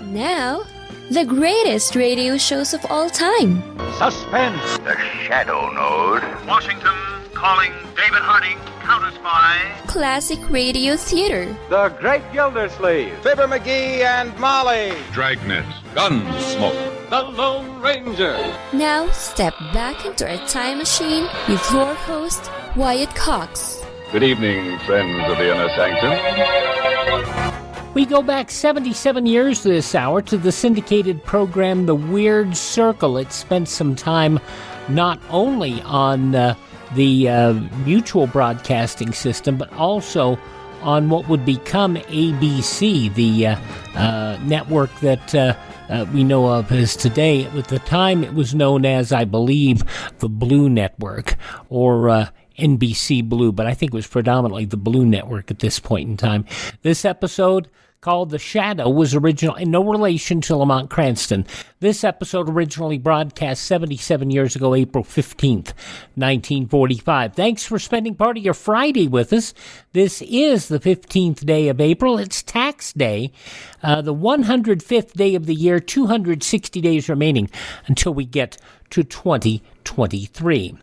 Now, the greatest radio shows of all time. Suspense. The Shadow Node. Washington calling David Harding, Counter Spy. Classic radio theater. The Great Gildersleeve. Fibber McGee and Molly. Dragnet. Gunsmoke. The Lone Ranger. Now, step back into a time machine with your host, Wyatt Cox. Good evening, friends of the Inner Sanctum. We go back 77 years this hour to the syndicated program The Weird Circle. It spent some time not only on the Mutual Broadcasting System, but also on what would become ABC, the network that we know of as today. At the time, it was known as, I believe, the Blue Network, or NBC Blue, but I think it was predominantly the Blue Network at this point in time. This episode, called The Shadow, was original in no relation to Lamont Cranston. This episode originally broadcast 77 years ago, April 15th, 1945. Thanks for spending part of your Friday with us. This is the 15th day of April. It's tax day, the 105th day of the year, 260 days remaining until we get to 2023.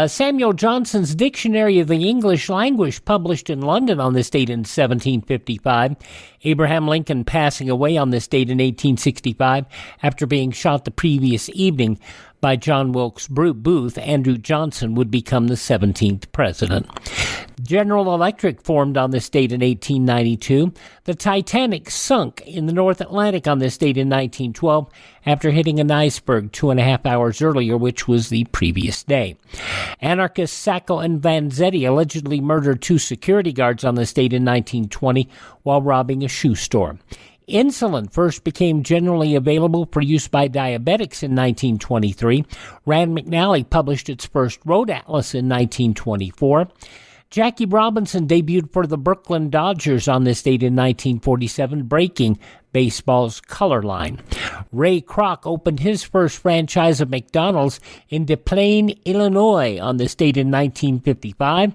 Samuel Johnson's Dictionary of the English Language, published in London on this date in 1755. Abraham Lincoln passing away on this date in 1865 after being shot the previous evening by John Wilkes Booth. Andrew Johnson would become the 17th president. General Electric formed on this date in 1892. The Titanic sunk in the North Atlantic on this date in 1912 after hitting an iceberg 2.5 hours earlier, which was the previous day. Anarchists Sacco and Vanzetti allegedly murdered 2 security guards on this date in 1920 while robbing a shoe store. Insulin first became generally available for use by diabetics in 1923. Rand McNally published its first road atlas in 1924. Jackie Robinson debuted for the Brooklyn Dodgers on this date in 1947, breaking baseball's color line. Ray Kroc opened his first franchise of McDonald's in Des Plaines, Illinois on this date in 1955,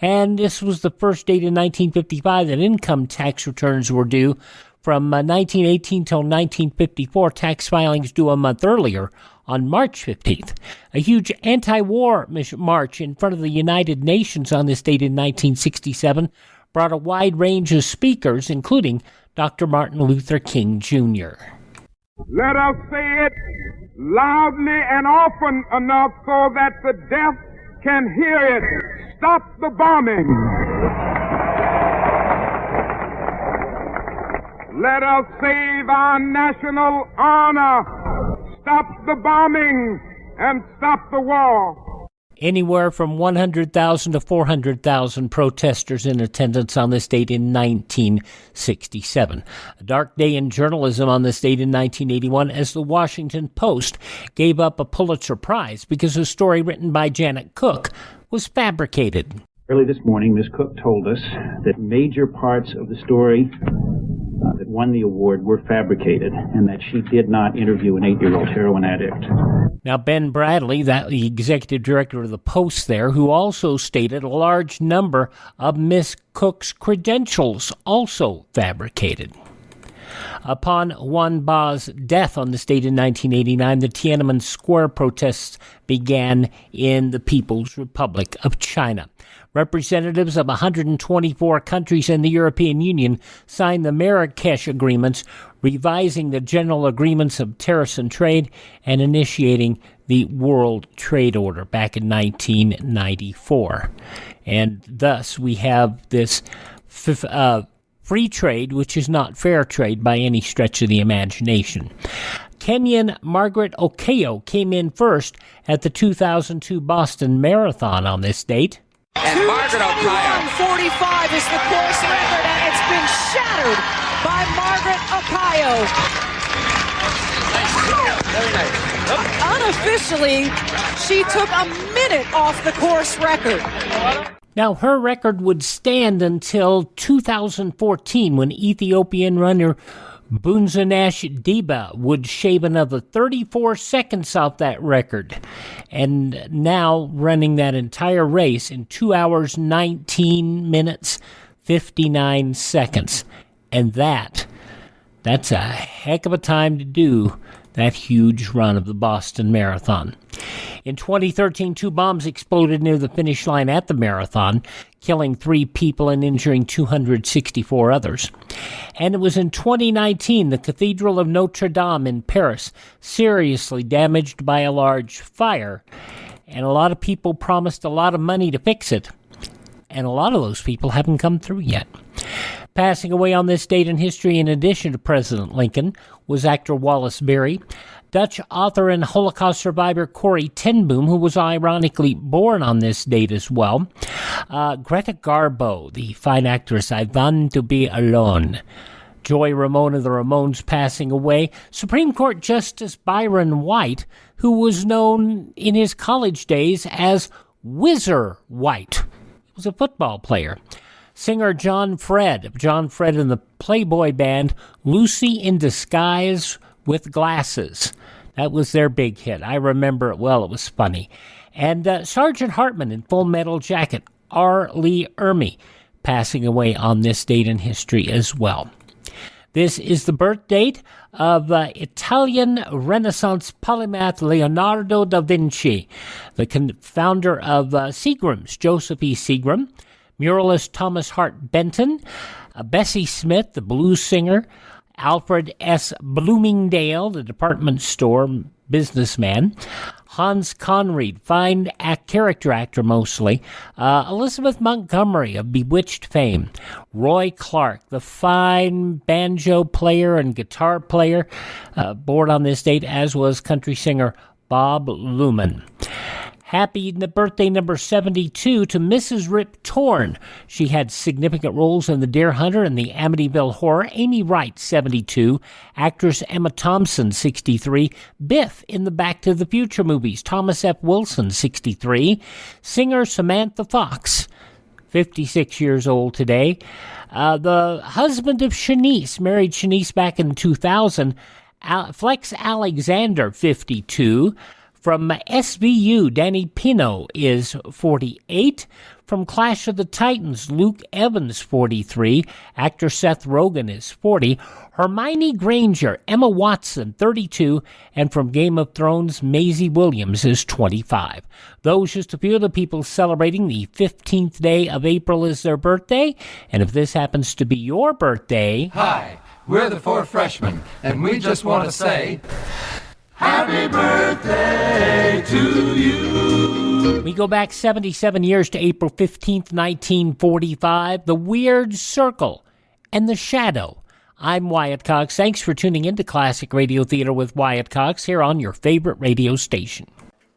and this was the first date in 1955 that income tax returns were due. From 1918 till 1954, tax filings due a month earlier on March 15th. A huge anti-war march in front of the United Nations on this date in 1967 brought a wide range of speakers, including Dr. Martin Luther King Jr. Let us say it loudly and often enough so that the deaf can hear it. Stop the bombing. Let us save our national honor. Stop the bombing and stop the war. Anywhere from 100,000 to 400,000 protesters in attendance on this date in 1967. A dark day in journalism on this date in 1981 as the Washington Post gave up a Pulitzer Prize because a story written by Janet Cook was fabricated. Early this morning, Ms. Cook told us that major parts of the story that won the award were fabricated and that she did not interview an 8-year-old heroin addict. Now, Ben Bradley, the executive director of the Post there, who also stated a large number of Miss Cook's credentials also fabricated. Upon Juan Ba's death on this date in 1989, the Tiananmen Square protests began in the People's Republic of China. Representatives of 124 countries in the European Union signed the Marrakesh Agreements, revising the General Agreements of Tariffs and Trade and initiating the World Trade Order back in 1994. And thus we have this free trade, which is not fair trade by any stretch of the imagination. Kenyan Margaret Okeyo came in first at the 2002 Boston Marathon on this date. And Margaret Okeyo. 2:45 is the course record, and it's been shattered by Margaret Okeyo. Very nice. Unofficially, she took a minute off the course record. Now, her record would stand until 2014 when Ethiopian runner Bunzanash Diba would shave another 34 seconds off that record, and now running that entire race in 2 hours, 19 minutes, 59 seconds. And that That's a heck of a time to do that huge run of the Boston Marathon. In 2013, 2 bombs exploded near the finish line at the marathon, killing 3 people and injuring 264 others. And it was in 2019, the Cathedral of Notre Dame in Paris, seriously damaged by a large fire. And a lot of people promised a lot of money to fix it. And a lot of those people haven't come through yet. Passing away on this date in history, in addition to President Lincoln, was actor Wallace Beery, Dutch author and Holocaust survivor Corrie ten Boom, who was ironically born on this date as well, Greta Garbo, the fine actress I Want to Be Alone, Joy Ramone of the Ramones passing away, Supreme Court Justice Byron White, who was known in his college days as Whizzer White. He was a football player. Singer John Fred and the Playboy band Lucy in Disguise with Glasses. That was their big hit. I remember it well. It was funny. And Sergeant Hartman in Full Metal Jacket, R. Lee Ermey, passing away on this date in history as well. This is the birth date of Italian Renaissance polymath Leonardo da Vinci, the founder of Seagram's, Joseph E. Seagram, muralist Thomas Hart Benton, Bessie Smith, the blues singer, Alfred S. Bloomingdale, the department store businessman, Hans Conried, fine character actor mostly, Elizabeth Montgomery of Bewitched fame, Roy Clark, the fine banjo player and guitar player, born on this date, as was country singer Bob Luman. Happy birthday number 72 to Mrs. Rip Torn. She had significant roles in The Deer Hunter and the Amityville Horror. Amy Wright, 72. Actress Emma Thompson, 63. Biff in the Back to the Future movies. Thomas F. Wilson, 63. Singer Samantha Fox, 56 years old today. The husband of Shanice, married Shanice back in 2000. Flex Alexander, 52. From SVU, Danny Pino is 48. From Clash of the Titans, Luke Evans, 43. Actor Seth Rogen is 40. Hermione Granger, Emma Watson, 32. And from Game of Thrones, Maisie Williams is 25. Those just a few of the people celebrating the 15th day of April is their birthday. And if this happens to be your birthday... Hi, we're the 4 freshmen, and we just want to say... Happy birthday to you. We go back 77 years to April 15th, 1945, The Weird Circle and The Shadow. I'm Wyatt Cox. Thanks for tuning in to Classic Radio Theater with Wyatt Cox here on your favorite radio station.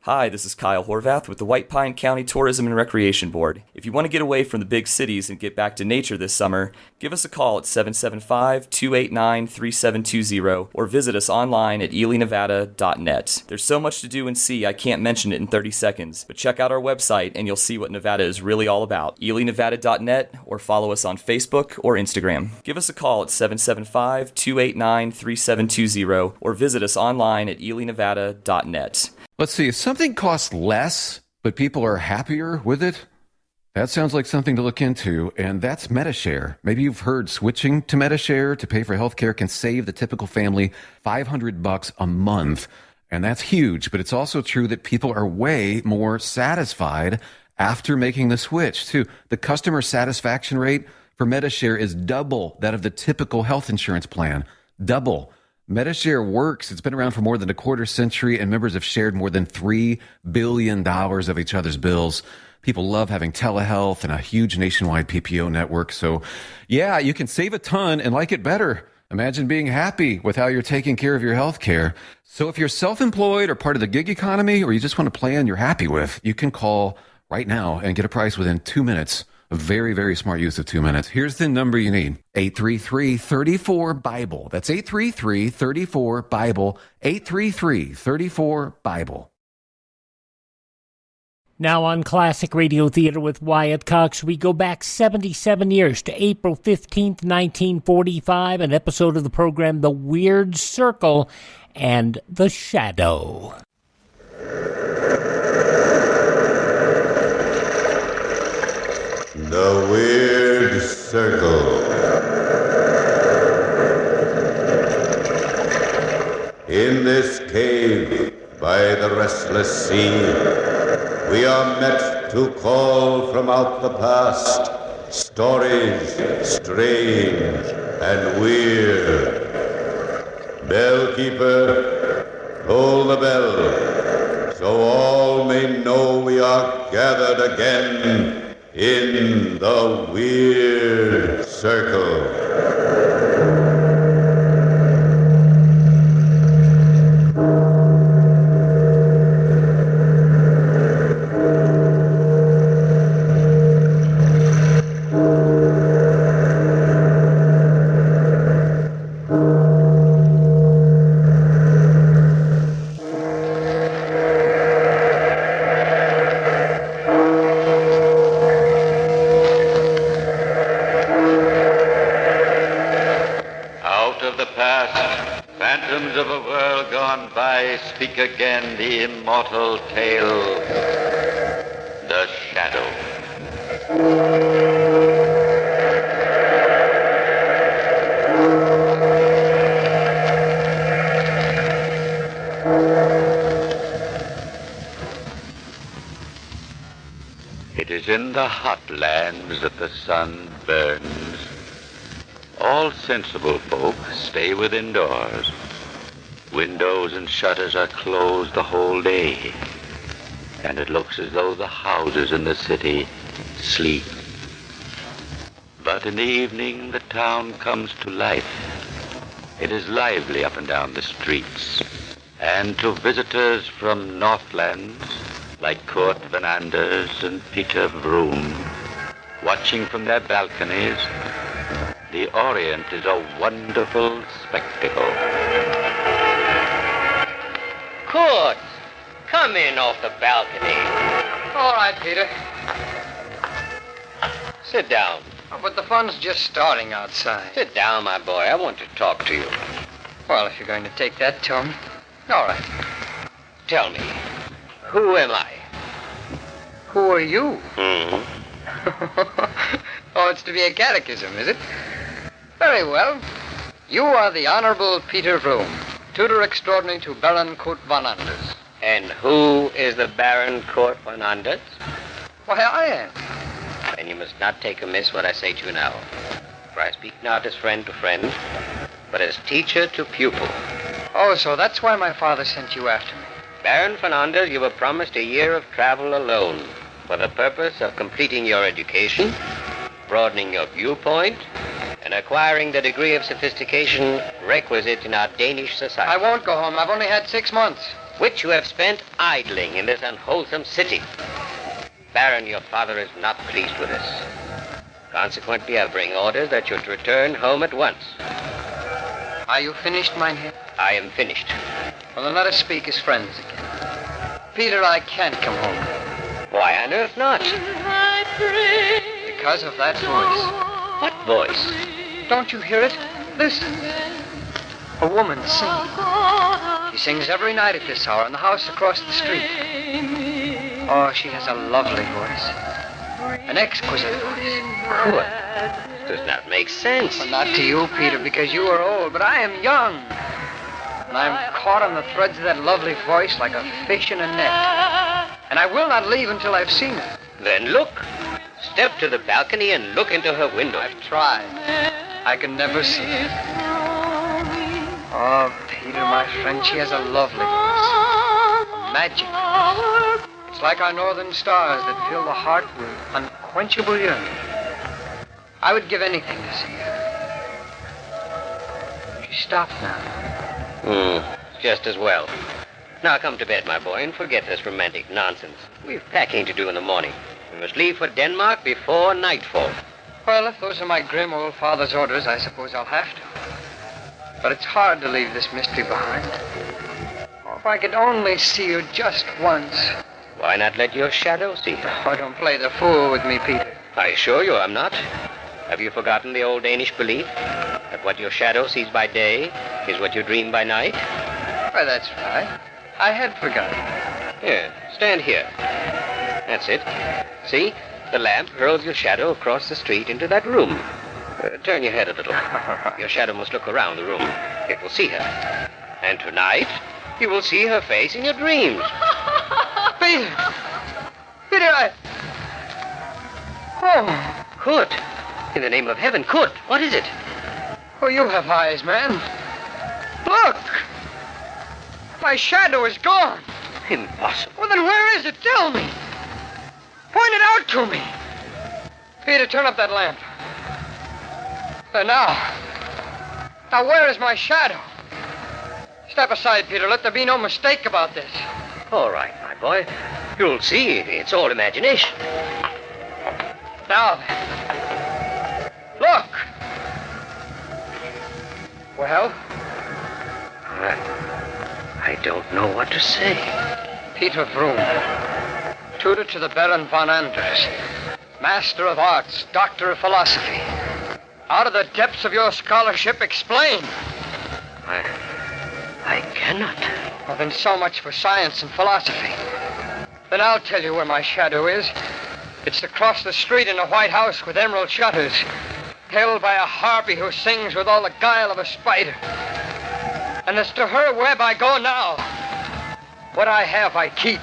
Hi, this is Kyle Horvath with the White Pine County Tourism and Recreation Board. If you want to get away from the big cities and get back to nature this summer, give us a call at 775-289-3720 or visit us online at elinevada.net. There's so much to do and see I can't mention it in 30 seconds, but check out our website and you'll see what Nevada is really all about. elinevada.net or follow us on Facebook or Instagram. Give us a call at 775-289-3720 or visit us online at elinevada.net. Let's see, if something costs less, but people are happier with it, that sounds like something to look into, and that's Medi-Share. Maybe you've heard switching to Medi-Share to pay for healthcare can save the typical family $500 a month, and that's huge, but it's also true that people are way more satisfied after making the switch, too. The customer satisfaction rate for Medi-Share is double that of the typical health insurance plan. Double. Medi-Share works. It's been around for more than a quarter century, and members have shared more than $3 billion of each other's bills. People love having telehealth and a huge nationwide PPO network. So, yeah, you can save a ton and like it better. Imagine being happy with how you're taking care of your health care. So if you're self-employed or part of the gig economy, or you just want a plan you're happy with, you can call right now and get a price within 2 minutes. A very, very smart use of 2 minutes. Here's the number you need. 833-34-BIBLE. That's 833-34-BIBLE. 833-34-BIBLE. Now on Classic Radio Theater with Wyatt Cox, we go back 77 years to April 15th, 1945, an episode of the program The Weird Circle and The Shadow. The Weird Circle. sea. We are met to call from out the past stories strange and weird. Bellkeeper, toll the bell, so all may know we are gathered again in the Weird Circle. Speak again the immortal tale, The Shadow. It is in the hot lands that the sun burns. All sensible folk stay within doors. Windows and shutters are closed the whole day, and it looks as though the houses in the city sleep. But in the evening, the town comes to life. It is lively up and down the streets, and to visitors from Northlands, like Kurt Van Anders and Peter Vroom, watching from their balconies, the Orient is a wonderful spectacle. Kurt, come in off the balcony. All right, Peter. Sit down. Oh, but the fun's just starting outside. Sit down, my boy. I want to talk to you. Well, if you're going to take that tone, all right. Tell me, who am I? Who are you? Hmm? Oh, it's to be a catechism, is it? Very well. You are the Honorable Peter Vroom, tutor extraordinary to Baron Kurt Van Anders. And who is the Baron Kurt Van Anders? Why, I am. Then you must not take amiss what I say to you now. For I speak not as friend to friend, but as teacher to pupil. Oh, so that's why my father sent you after me. Baron Van Anders, you were promised a year of travel alone for the purpose of completing your education, broadening your viewpoint, and acquiring the degree of sophistication requisite in our Danish society. I won't go home. I've only had 6 months. Which you have spent idling in this unwholesome city. Baron, your father is not pleased with us. Consequently, I bring orders that you're to return home at once. Are you finished, Mynheer? I am finished. Well, then let us speak as friends again. Peter, I can't come home. Why on earth not? Because of that voice. What voice? Don't you hear it? Listen. A woman singing. She sings every night at this hour in the house across the street. Oh, she has a lovely voice. An exquisite voice. What? Does not make sense. Well, not to you, Peter, because you are old, but I am young. And I'm caught on the threads of that lovely voice like a fish in a net. And I will not leave until I've seen her. Then look. Step to the balcony and look into her window. I've tried. I can never see her. Oh, Peter, my friend, she has a lovely voice. A magic voice. It's like our northern stars that fill the heart with unquenchable yearning. I would give anything to see her. She stopped now. Just as well. Now come to bed, my boy, and forget this romantic nonsense. We've packing to do in the morning. We must leave for Denmark before nightfall. Well, if those are my grim old father's orders, I suppose I'll have to. But it's hard to leave this mystery behind. Oh, if I could only see her just once. Why not let your shadow see her? Oh, don't play the fool with me, Peter. I assure you I'm not. Have you forgotten the old Danish belief that what your shadow sees by day is what you dream by night? Why, that's right. I had forgotten. Here, stand here. That's it. See? The lamp hurls your shadow across the street into that room. Turn your head a little. Your shadow must look around the room. It will see her. And tonight, you will see her face in your dreams. Peter! Peter, Oh, Kurt! In the name of heaven, Kurt, what is it? Oh, you have eyes, man. Look! My shadow is gone. Impossible. Well, then where is it? Tell me. Point it out to me. Peter, turn up that lamp. Now, where is my shadow? Step aside, Peter. Let there be no mistake about this. All right, my boy. You'll see. It's all imagination. Now then. Look. Well? I don't know what to say. Peter Vroom, tutor to the Baron von Anders, Master of Arts, Doctor of Philosophy. Out of the depths of your scholarship, explain. I cannot. Well, then so much for science and philosophy. Then I'll tell you where my shadow is. It's across the street in a white house with emerald shutters, held by a harpy who sings with all the guile of a spider. And it's to her web I go now. What I have, I keep.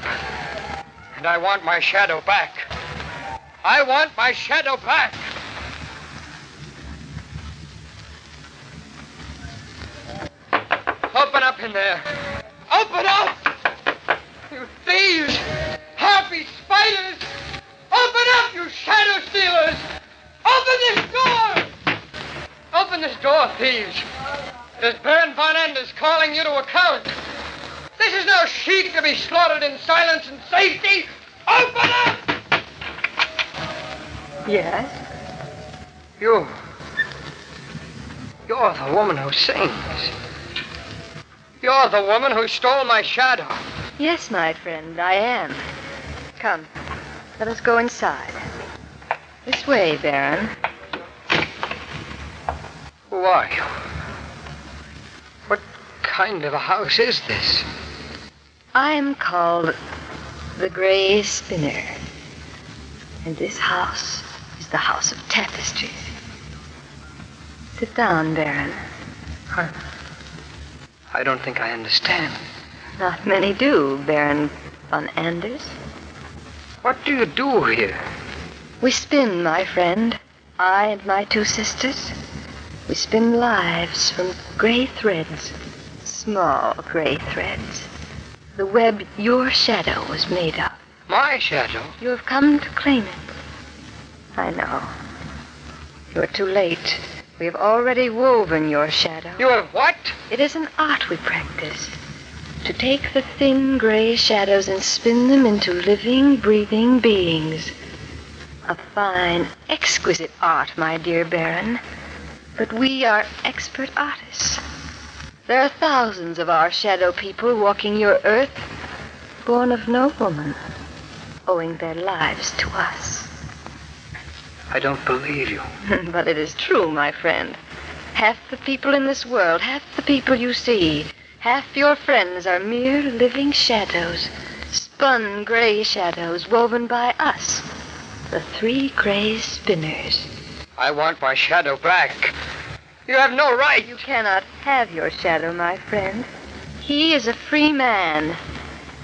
And I want my shadow back. I want my shadow back. Open up in there. Open up! You thieves! Harpy spiders! Open up, you shadow stealers! Open this door! Open this door, thieves. It is Baron von Anders calling you to account. This is no sheep to be slaughtered in silence and safety. Open up! Yes? You're the woman who sings. You're the woman who stole my shadow. Yes, my friend, I am. Come, let us go inside. This way, Baron. Who are you? What kind of a house is this? I am called the Grey Spinner. And this house is the House of Tapestries. Sit down, Baron. I don't think I understand. Not many do, Baron von Anders. What do you do here? We spin, my friend. I and my two sisters. We spin lives from gray threads. Small gray threads. The web your shadow was made of. My shadow? You have come to claim it. I know. You are too late. We have already woven your shadow. You have what? It is an art we practice. To take the thin gray shadows and spin them into living, breathing beings. A fine, exquisite art, my dear Baron. But we are expert artists. There are thousands of our shadow people walking your earth, born of no woman, owing their lives to us. I don't believe you. But it is true, my friend. Half the people in this world, half the people you see, half your friends are mere living shadows, spun gray shadows woven by us, the three gray spinners. I want my shadow back. You have no right. You cannot have your shadow, my friend. He is a free man.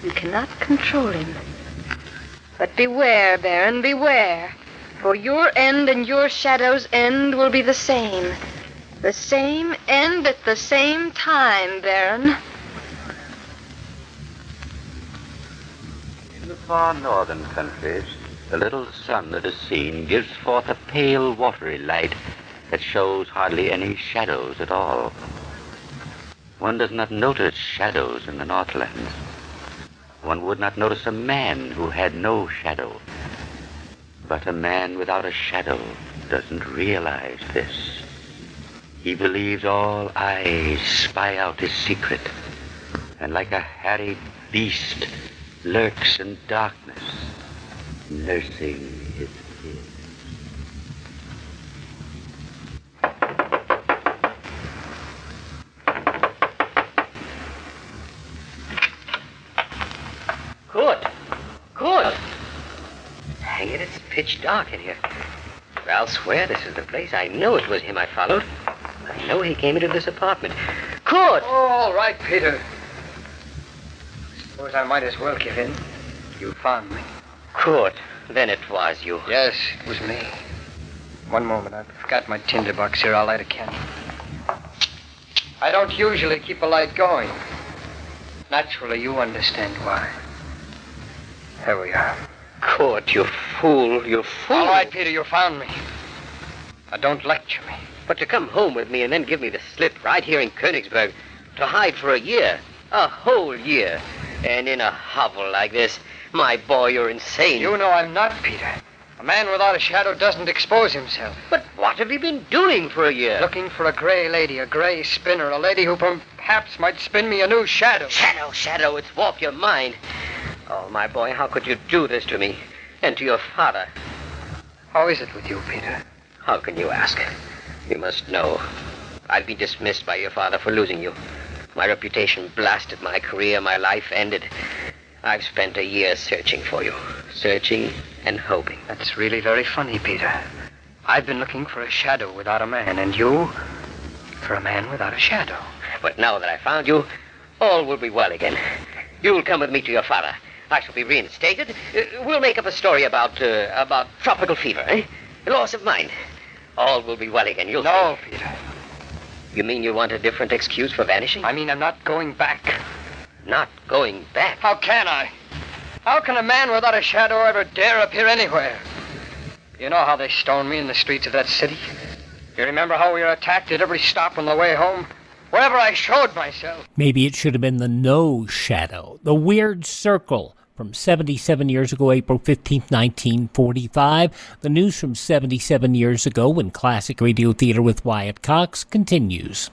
You cannot control him. But beware, Baron, beware. For your end and your shadow's end will be the same. The same end at the same time, Baron. In the far northern countries, the little sun that is seen gives forth a pale, watery light that shows hardly any shadows at all. One does not notice shadows in the Northlands. One would not notice a man who had no shadow. But a man without a shadow doesn't realize this. He believes all eyes spy out his secret, and like a harried beast lurks in darkness, nursing his kids. Kurt! Hang it, it's pitch dark in here. But I'll swear this is the place. I know it was him I followed. I know he came into this apartment. Kurt! Oh, all right, Peter. Suppose I might as well give in. You found me. Kurt, then it was you. Yes, it was me. One moment, I've got my tinderbox here. I'll light a candle. I don't usually keep a light going. Naturally, you understand why. There we are. Kurt, you fool, you fool. All right, Peter, you found me. Now, don't lecture me. But to come home with me and then give me the slip right here in Königsberg, to hide for a year, a whole year, and in a hovel like this, my boy, you're insane. You know I'm not, Peter. A man without a shadow doesn't expose himself. But what have you been doing for a year? Looking for a gray lady, a gray spinner, a lady who perhaps might spin me a new shadow. Shadow, it's warped your mind. Oh, my boy, how could you do this to me? And to your father? How is it with you, Peter? How can you ask? You must know. I've been dismissed by your father for losing you. My reputation blasted, my career, my life ended. I've spent a year searching for you. Searching and hoping. That's really very funny, Peter. I've been looking for a shadow without a man, and you for a man without a shadow. But now that I found you, all will be well again. You'll come with me to your father. I shall be reinstated. We'll make up a story about tropical fever, eh? Loss of mind. All will be well again, you'll No, see. Peter. You mean you want a different excuse for vanishing? I mean I'm not going back. Not going back? How can I? How can a man without a shadow ever dare appear anywhere? You know how they stoned me in the streets of that city? You remember how we were attacked at every stop on the way home? Wherever I showed myself. Maybe it should have been the No Shadow, the Weird Circle, from 77 years ago, April 15th, 1945. The news from 77 years ago when Classic Radio Theater with Wyatt Cox continues.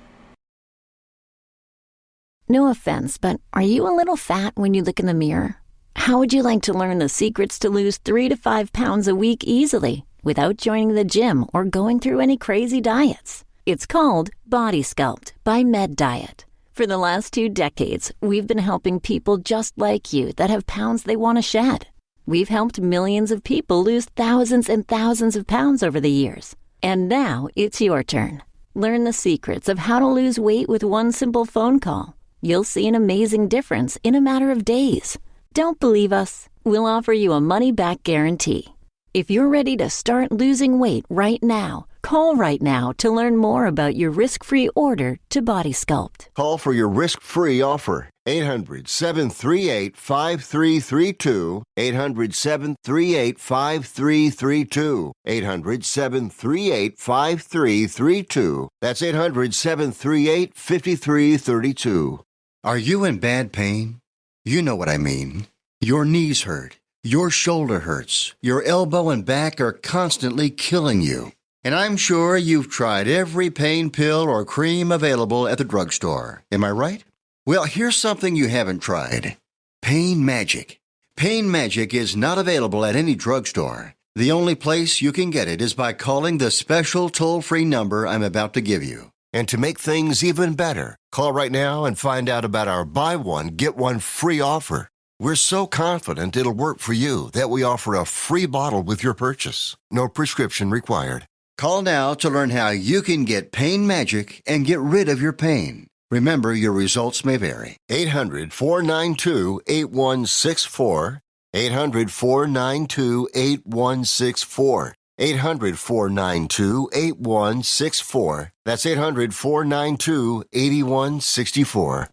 No offense, but are you a little fat when you look in the mirror? How would you like to learn the secrets to lose 3 to 5 pounds a week easily without joining the gym or going through any crazy diets? It's called Body Sculpt by Med Diet. For the last 2 decades, we've been helping people just like you that have pounds they want to shed. We've helped millions of people lose thousands and thousands of pounds over the years. And now it's your turn. Learn the secrets of how to lose weight with one simple phone call. You'll see an amazing difference in a matter of days. Don't believe us? We'll offer you a money-back guarantee. If you're ready to start losing weight right now, call right now to learn more about your risk-free order to Body Sculpt. Call for your risk-free offer. 800-738-5332. 800-738-5332. 800-738-5332. That's 800-738-5332. Are you in bad pain? You know what I mean. Your knees hurt. Your shoulder hurts. Your elbow and back are constantly killing you. And I'm sure you've tried every pain pill or cream available at the drugstore. Am I right? Well, here's something you haven't tried. Pain Magic. Pain Magic is not available at any drugstore. The only place you can get it is by calling the special toll-free number I'm about to give you. And to make things even better, call right now and find out about our buy one, get one free offer. We're so confident it'll work for you that we offer a free bottle with your purchase. No prescription required. Call now to learn how you can get Pain Magic and get rid of your pain. Remember, your results may vary. 800-492-8164. 800-492-8164. 800-492-8164. That's 800-492-8164.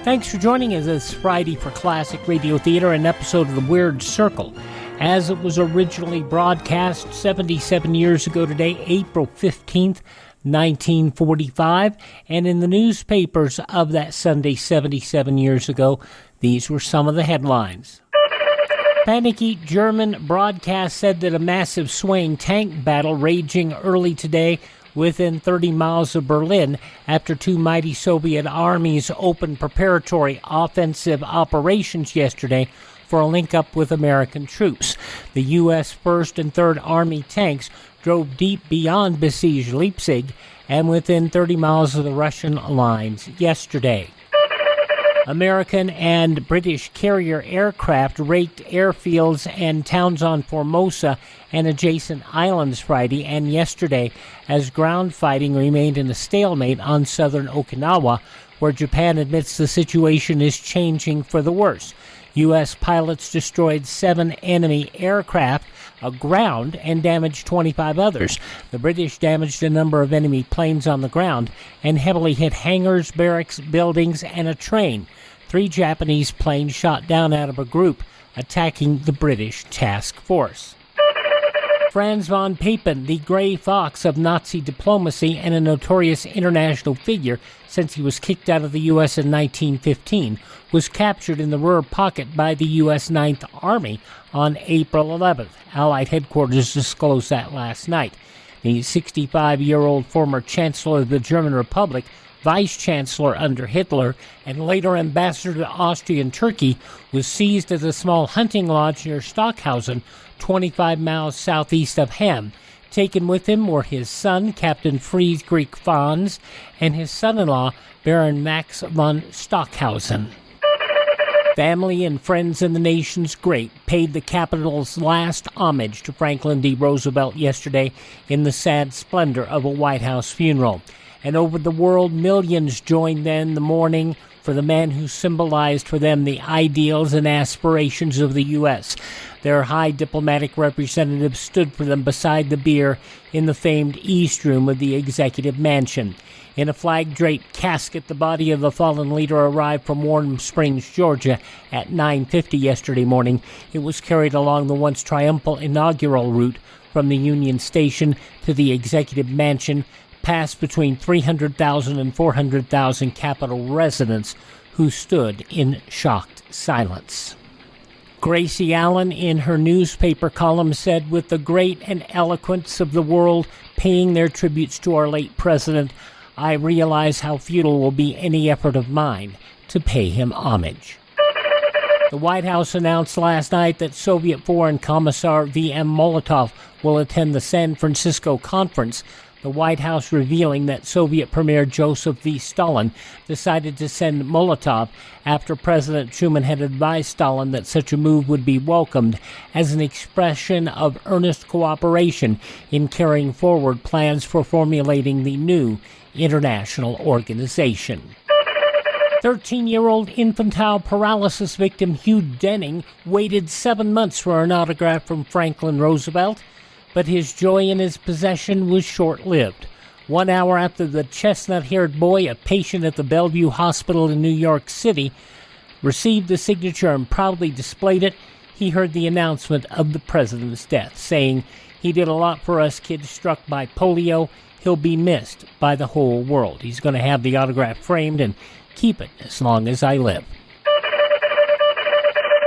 Thanks for joining us this Friday for Classic Radio Theater, an episode of The Weird Circle. As it was originally broadcast 77 years ago today, April 15th, 1945, and in the newspapers of that Sunday 77 years ago, these were some of the headlines. Panicky German broadcast said that a massive swaying tank battle raging early today within 30 miles of Berlin after 2 mighty Soviet armies opened preparatory offensive operations yesterday for a link-up with American troops. The U.S. 1st and 3rd Army tanks drove deep beyond besieged Leipzig and within 30 miles of the Russian lines yesterday. American and British carrier aircraft raked airfields and towns on Formosa and adjacent islands Friday and yesterday as ground fighting remained in a stalemate on southern Okinawa, where Japan admits the situation is changing for the worse. U.S. pilots destroyed 7 enemy aircraft aground and damaged 25 others. The British damaged a number of enemy planes on the ground and heavily hit hangars, barracks, buildings, and a train. 3 Japanese planes shot down out of a group attacking the British task force. Franz von Papen, the gray fox of Nazi diplomacy and a notorious international figure since he was kicked out of the U.S. in 1915, was captured in the Ruhr Pocket by the U.S. Ninth Army on April 11th. Allied headquarters disclosed that last night. The 65-year-old former Chancellor of the German Republic, Vice-Chancellor under Hitler, and later ambassador to Austria and Turkey, was seized at a small hunting lodge near Stockhausen, 25 miles southeast of Hamm. Taken with him were his son, Captain Friedrich Franz, and his son-in-law, Baron Max von Stockhausen. Family and friends in the nation's great paid the capital's last homage to Franklin D. Roosevelt yesterday in the sad splendor of a White House funeral. And over the world, millions joined then the mourning for the man who symbolized for them the ideals and aspirations of the U.S. Their high diplomatic representatives stood for them beside the bier in the famed East Room of the Executive Mansion. In a flag-draped casket, the body of the fallen leader arrived from Warm Springs, Georgia at 9:50 yesterday morning. It was carried along the once triumphal inaugural route from the Union Station to the Executive Mansion, passed between 300,000 and 400,000 Capitol residents who stood in shocked silence. Gracie Allen, in her newspaper column, said, "With the great and eloquence of the world paying their tributes to our late president, I realize how futile will be any effort of mine to pay him homage." The White House announced last night that Soviet Foreign Commissar V.M. Molotov will attend the San Francisco conference, the White House revealing that Soviet Premier Joseph V. Stalin decided to send Molotov after President Truman had advised Stalin that such a move would be welcomed as an expression of earnest cooperation in carrying forward plans for formulating the new international organization. 13-year-old infantile paralysis victim Hugh Denning waited 7 months for an autograph from Franklin Roosevelt, but his joy in his possession was short-lived. 1 hour after the chestnut-haired boy, a patient at the Bellevue Hospital in New York City, received the signature and proudly displayed it, he heard the announcement of the president's death, saying, "He did a lot for us kids struck by polio. He'll be missed by the whole world. He's going to have the autograph framed and keep it as long as I live."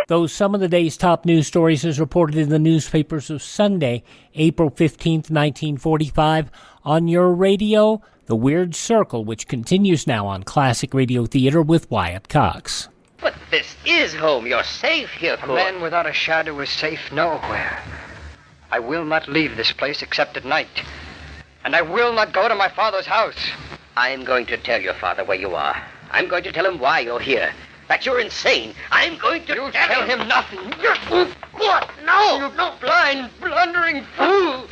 Those some of the day's top news stories as reported in the newspapers of Sunday, April 15th, 1945. On your radio, The Weird Circle, which continues now on Classic Radio Theater with Wyatt Cox. But this is home. You're safe here, A man without a shadow is safe nowhere. I will not leave this place except at night. And I will not go to my father's house. I'm going to tell your father where you are. I'm going to tell him why you're here. That you're insane. I'm going to tell him nothing. What? No! You blind, blundering fool!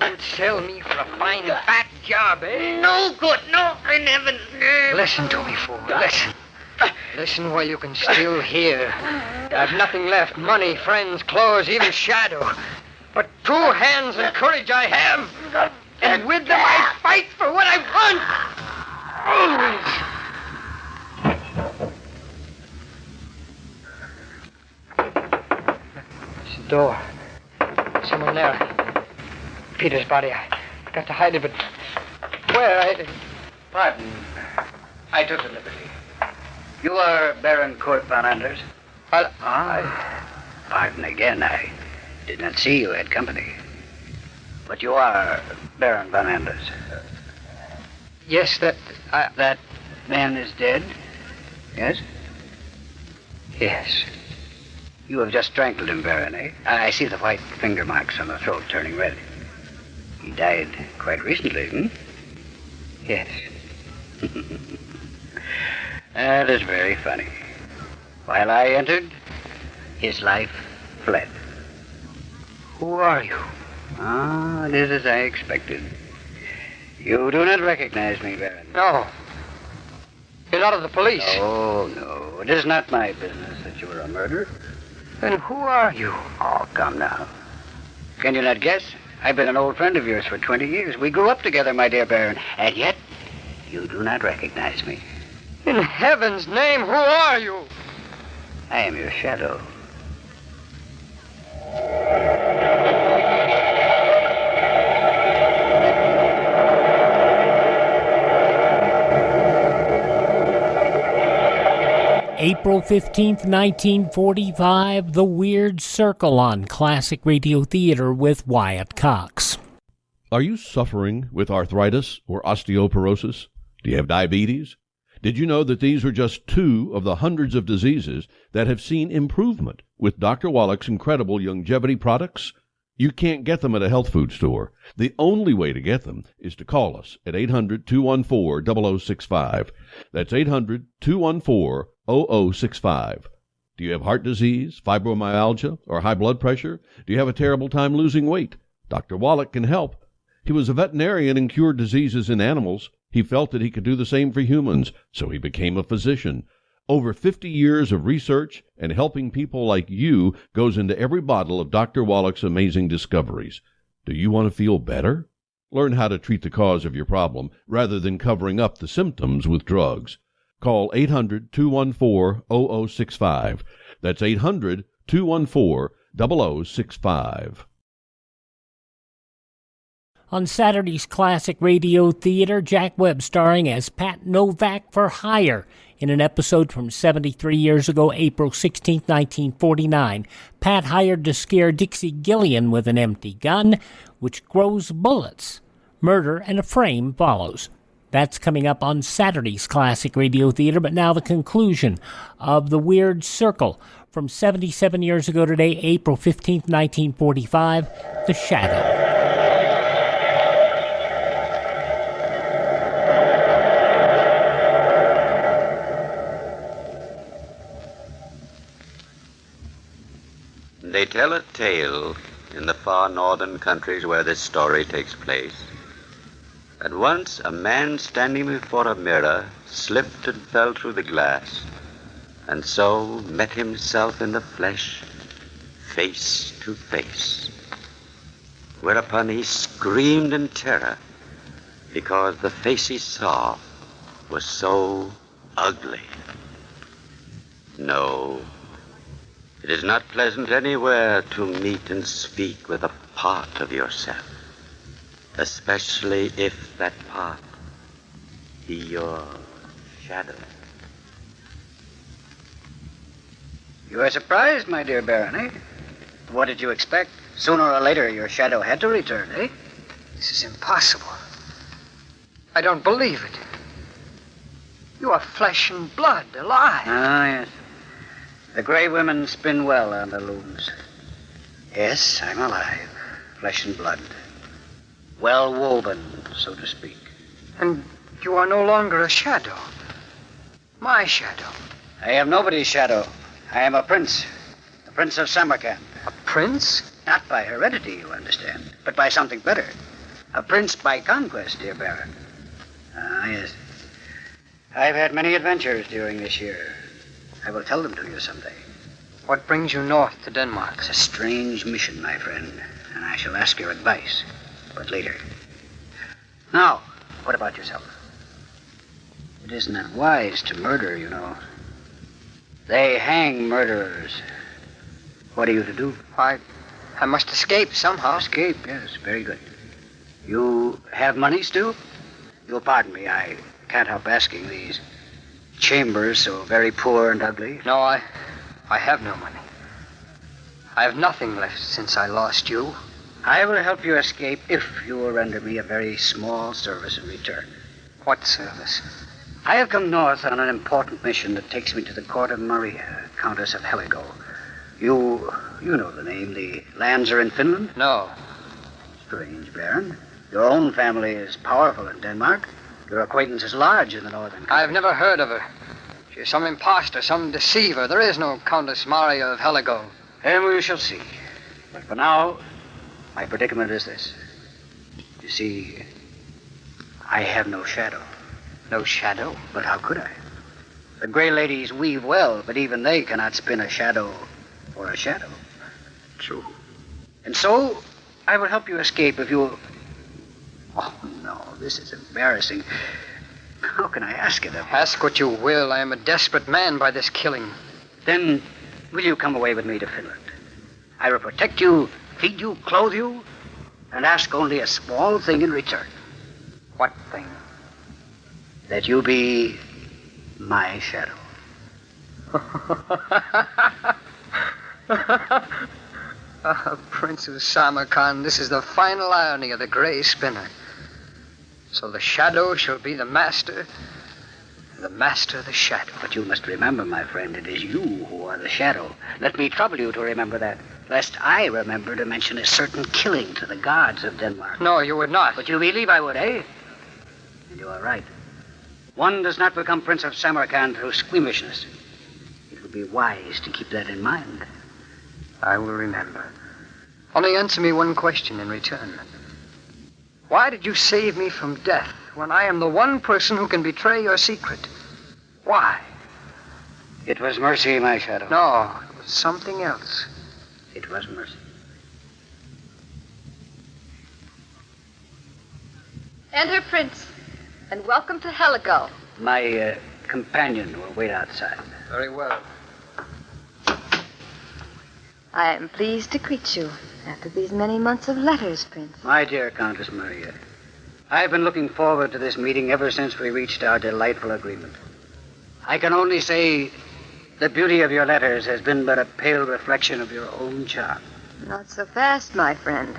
You'd sell me for a fine, fat job, eh? No good. No, in heaven's name. Listen to me, fool. Listen. Listen while you can still hear. I've nothing left. Money, friends, clothes, even shadow. But 2 hands and courage I have. And with them I fight for what I want. Always. Door. Someone there. Peter's body. I got to hide it, but where? Pardon. I took the liberty. You are Baron Kurt von Anders? Pardon again. I did not see you had company. But you are Baron von Anders. Yes, that man is dead? Yes? Yes. You have just strangled him, Baron, eh? I see the white finger marks on the throat turning red. He died quite recently, Yes. That is very funny. While I entered, his life fled. Who are you? Ah, it is as I expected. You do not recognize me, Baron. No. You're not of the police. Oh, no. It is not my business that you are a murderer. Then who are you? Oh, come now. Can you not guess? I've been an old friend of yours for 20 years. We grew up together, my dear Baron. And yet, you do not recognize me. In heaven's name, who are you? I am your shadow. April 15th, 1945, The Weird Circle on Classic Radio Theater with Wyatt Cox. Are you suffering with arthritis or osteoporosis? Do you have diabetes? Did you know that these are just two of the hundreds of diseases that have seen improvement with Dr. Wallach's incredible longevity products? You can't get them at a health food store. The only way to get them is to call us at 800-214-0065. That's 800-214-0065. Do you have heart disease, fibromyalgia, or high blood pressure? Do you have a terrible time losing weight? Dr. Wallach can help. He was a veterinarian and cured diseases in animals. He felt that he could do the same for humans, so he became a physician. Over 50 years of research and helping people like you goes into every bottle of Dr. Wallach's amazing discoveries. Do you want to feel better? Learn how to treat the cause of your problem rather than covering up the symptoms with drugs. Call 800-214-0065. That's 800-214-0065. On Saturday's Classic Radio Theater, Jack Webb starring as Pat Novak for hire in an episode from 73 years ago, April 16, 1949. Pat hired to scare Dixie Gillian with an empty gun, which grows bullets. Murder and a frame follows. That's coming up on Saturday's Classic Radio Theater, but now the conclusion of The Weird Circle from 77 years ago today, April 15, 1945, The Shadow. They tell a tale in the far northern countries where this story takes place. That once a man standing before a mirror slipped and fell through the glass, and so met himself in the flesh, face to face. Whereupon he screamed in terror, because the face he saw was so ugly. No, it is not pleasant anywhere to meet and speak with a part of yourself, especially if that part be your shadow. You are surprised, my dear Baron, eh? What did you expect? Sooner or later, your shadow had to return, eh? This is impossible. I don't believe it. You are flesh and blood, alive. Ah, yes. The gray women spin well on the looms. Yes, I'm alive. Flesh and blood. Well woven, so to speak. And you are no longer a shadow. My shadow. I am nobody's shadow. I am a prince. The Prince of Samarkand. A prince? Not by heredity, you understand, but by something better. A prince by conquest, dear Baron. Ah, yes. I've had many adventures during this year. I will tell them to you someday. What brings you north to Denmark? It's a strange mission, my friend, and I shall ask your advice, but later. Now, what about yourself? It isn't that wise to murder, you know. They hang murderers. What are you to do? I must escape somehow. Escape, yes, very good. You have money still? You'll pardon me, I can't help asking these chambers so very poor and ugly. No, I have no money. I have nothing left since I lost you. I will help you escape if you will render me a very small service in return. What service? I have come north on an important mission that takes me to the court of Maria, Countess of Heligo. You know the name. The lands are in Finland? No. Strange, Baron. Your own family is powerful in Denmark. Your acquaintance is large in the northern country. I've never heard of her. She's some impostor, some deceiver. There is no Countess Maria of Heligo. And we shall see. But for now, my predicament is this. You see, I have no shadow. No shadow? But how could I? The Grey Ladies weave well, but even they cannot spin a shadow for a shadow. True. And so, I will help you escape if you... Oh, no, this is embarrassing. How can I ask it of you? Ask what you will. I am a desperate man by this killing. Then, will you come away with me to Finland? I will protect you, feed you, clothe you, and ask only a small thing in return. What thing? That you be my shadow. Prince of Samarkand, this is the final irony of the Grey Spinner. So the shadow shall be the master, and the master the shadow. But you must remember, my friend, it is you who are the shadow. Let me trouble you to remember that, lest I remember to mention a certain killing to the gods of Denmark. No, you would not. But you believe I would, eh? And you are right. One does not become Prince of Samarkand through squeamishness. It would be wise to keep that in mind. I will remember. Only answer me one question in return. Why did you save me from death when I am the one person who can betray your secret? Why? It was mercy, my shadow. No, it was something else. It was mercy. Enter, Prince, and welcome to Heligo. My companion will wait outside. Very well. I am pleased to greet you after these many months of letters, Prince. My dear Countess Maria, I've been looking forward to this meeting ever since we reached our delightful agreement. I can only say the beauty of your letters has been but a pale reflection of your own charm. Not so fast, my friend.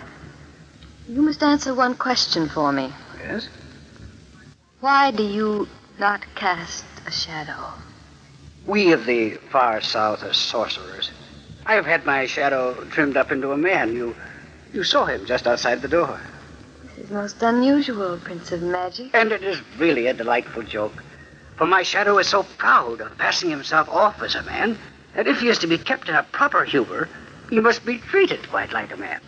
You must answer one question for me. Yes? Why do you not cast a shadow? We of the far south are sorcerers. I have had my shadow trimmed up into a man. You saw him just outside the door. This is most unusual, Prince of Magic. And it is really a delightful joke. For my shadow is so proud of passing himself off as a man that if he is to be kept in a proper humor, he must be treated quite like a man.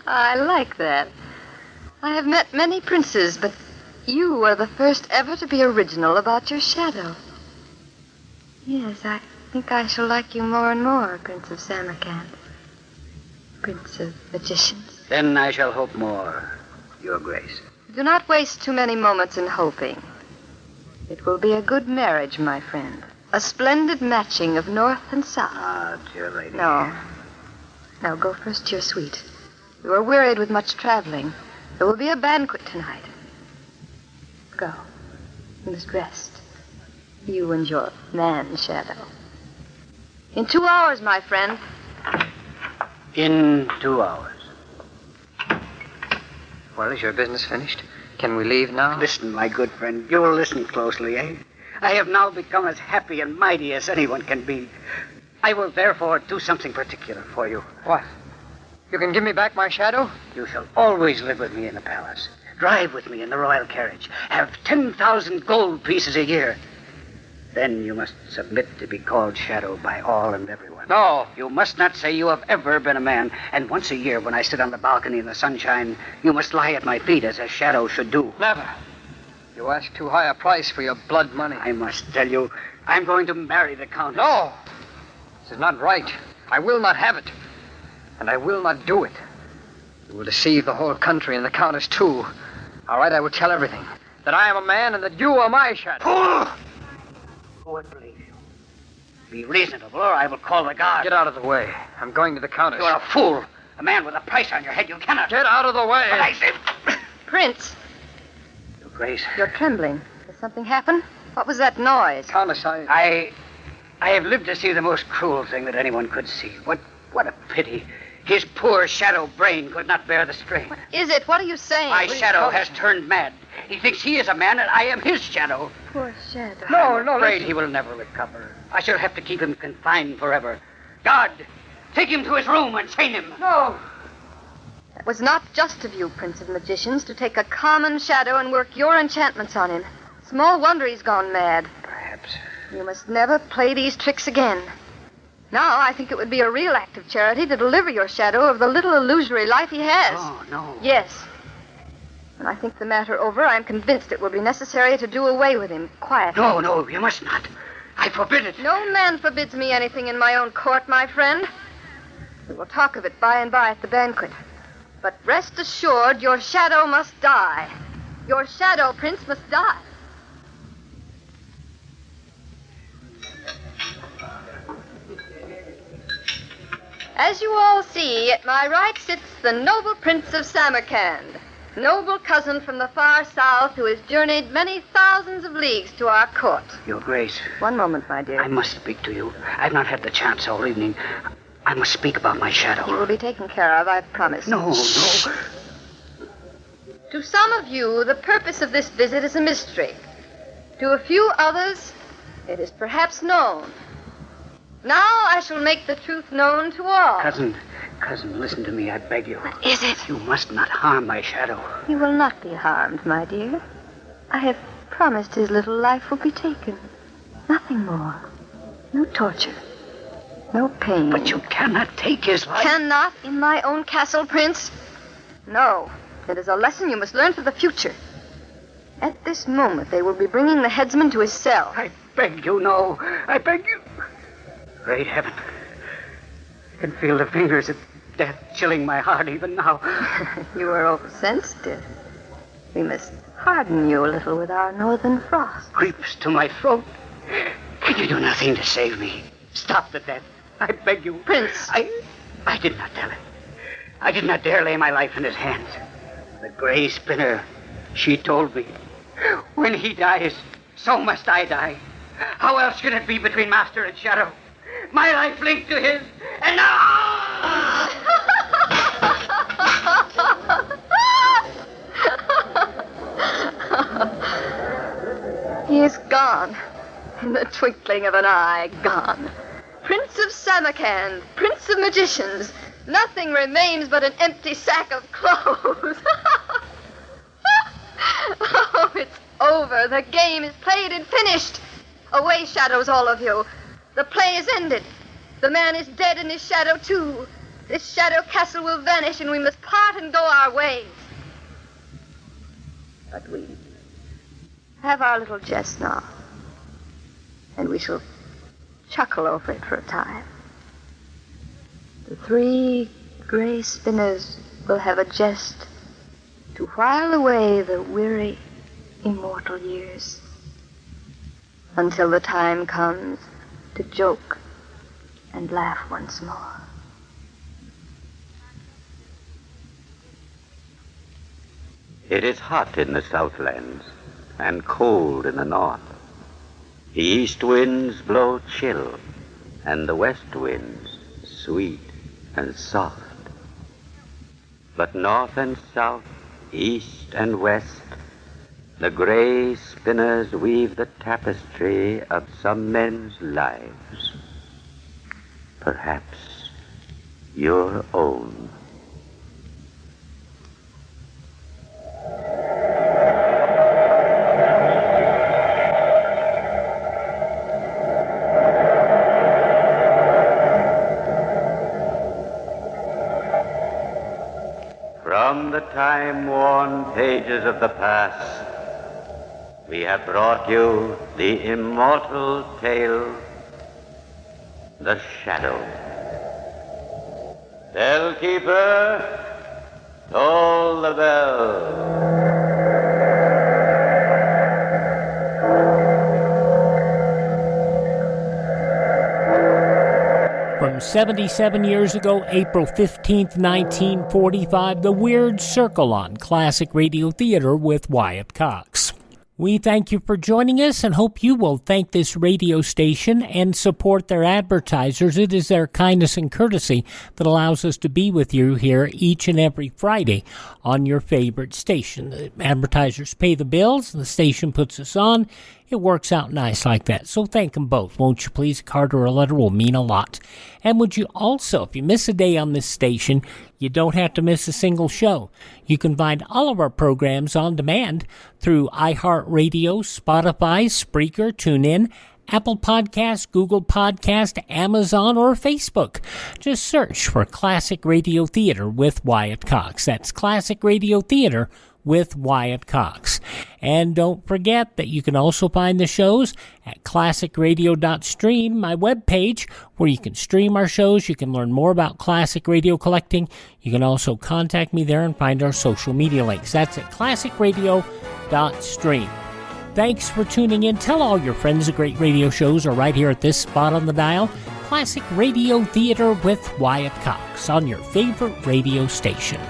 I like that. I have met many princes, but you are the first ever to be original about your shadow. Yes, I think I shall like you more and more, Prince of Samarkand. Prince of Magicians. Then I shall hope more, Your Grace. Do not waste too many moments in hoping. It will be a good marriage, my friend. A splendid matching of north and south. Ah, dear lady. No. Now go first to your suite. You are wearied with much traveling. There will be a banquet tonight. Go. You must rest. You and your man-shadow. In 2 hours, my friend. In 2 hours. Well, is your business finished? Can we leave now? Listen, my good friend. You will listen closely, eh? I have now become as happy and mighty as anyone can be. I will therefore do something particular for you. What? You can give me back my shadow? You shall always live with me in the palace. Drive with me in the royal carriage. Have 10,000 gold pieces a year. Then you must submit to be called Shadow by all and everyone. No. You must not say you have ever been a man. And once a year, when I sit on the balcony in the sunshine, you must lie at my feet as a shadow should do. Never. You ask too high a price for your blood money. I must tell you, I'm going to marry the Countess. No. This is not right. I will not have it. And I will not do it. You will deceive the whole country and the Countess, too. All right, I will tell everything. That I am a man and that you are my shadow. Fool! Who would believe you? Be reasonable, or I will call the guard. Get out of the way. I'm going to the Countess. You are a fool. A man with a price on your head. You cannot. Get out of the way. But I say... Prince. Your Grace. You're trembling. Did something happen? What was that noise? Countess, I have lived to see the most cruel thing that anyone could see. What a pity. His poor shadow brain could not bear the strain. What is it? What are you saying? My shadow has turned mad. He thinks he is a man and I am his shadow. Poor shadow. I'm afraid he will never recover. I shall have to keep him confined forever. God, take him to his room and chain him. No. It was not just of you, Prince of Magicians, to take a common shadow and work your enchantments on him. Small wonder he's gone mad. You must never play these tricks again. Now, I think it would be a real act of charity to deliver your shadow of the little illusory life he has. Oh, no. Yes. When I think the matter over, I'm convinced it will be necessary to do away with him quietly. No, you must not. I forbid it. No man forbids me anything in my own court, my friend. We will talk of it by and by at the banquet. But rest assured, your shadow must die. Your shadow, Prince, must die. As you all see, at my right sits the noble Prince of Samarkand, noble cousin from the far south who has journeyed many thousands of leagues to our court. Your Grace. One moment, my dear. I must speak to you. I've not had the chance all evening. I must speak about my shadow. You will be taken care of, I promise. No. To some of you, the purpose of this visit is a mystery. To a few others, it is perhaps known. Now I shall make the truth known to all. Cousin, listen to me, I beg you. What is it? You must not harm my shadow. He will not be harmed, my dear. I have promised his little life will be taken. Nothing more. No torture. No pain. But you cannot take his life. Cannot in my own castle, Prince? No. It is a lesson you must learn for the future. At this moment, they will be bringing the headsman to his cell. I beg you, no. I beg you. Great heaven. I can feel the fingers of death chilling my heart even now. You are oversensitive. We must harden you a little with our northern frost. Creeps to my throat. Can you do nothing to save me? Stop the death. I beg you. Prince. I did not tell him. I did not dare lay my life in his hands. The gray spinner, she told me, when he dies, so must I die. How else can it be between master and shadow? My life linked to his, and now... He is gone. In the twinkling of an eye, gone. Prince of Samarkand, Prince of Magicians, nothing remains but an empty sack of clothes. Oh, it's over. The game is played and finished. Away, shadows, all of you. The play is ended. The man is dead and his shadow, too. This shadow castle will vanish and we must part and go our ways. But we have our little jest now. And we shall chuckle over it for a time. The three gray spinners will have a jest to while away the weary, immortal years. Until the time comes to joke and laugh once more. It is hot in the Southlands and cold in the north. The east winds blow chill and the west winds sweet and soft. But north and south, east and west, the gray spinners weave the tapestry of some men's lives. Perhaps your own. From the time-worn pages of the past, we have brought you the immortal tale, The Shadow. Bellkeeper, toll the bell. From 77 years ago, April 15th, 1945, The Weird Circle on Classic Radio Theater with Wyatt Cox. We thank you for joining us and hope you will thank this radio station and support their advertisers. It is their kindness and courtesy that allows us to be with you here each and every Friday on your favorite station. The advertisers pay the bills, and the station puts us on. It works out nice like that. So thank them both, won't you please? A card or a letter will mean a lot. And would you also, if you miss a day on this station, you don't have to miss a single show. You can find all of our programs on demand through iHeartRadio, Spotify, Spreaker, TuneIn, Apple Podcast, Google Podcast, Amazon, or Facebook. Just search for Classic Radio Theater with Wyatt Cox. That's Classic Radio Theater with Wyatt Cox. And don't forget that you can also find the shows at classicradio.stream, my webpage, where you can stream our shows. You can learn more about classic radio collecting. You can also contact me there and find our social media links. That's at classicradio.stream. Thanks for tuning in. Tell all your friends the great radio shows are right here at this spot on the dial. Classic Radio Theater with Wyatt Cox on your favorite radio station.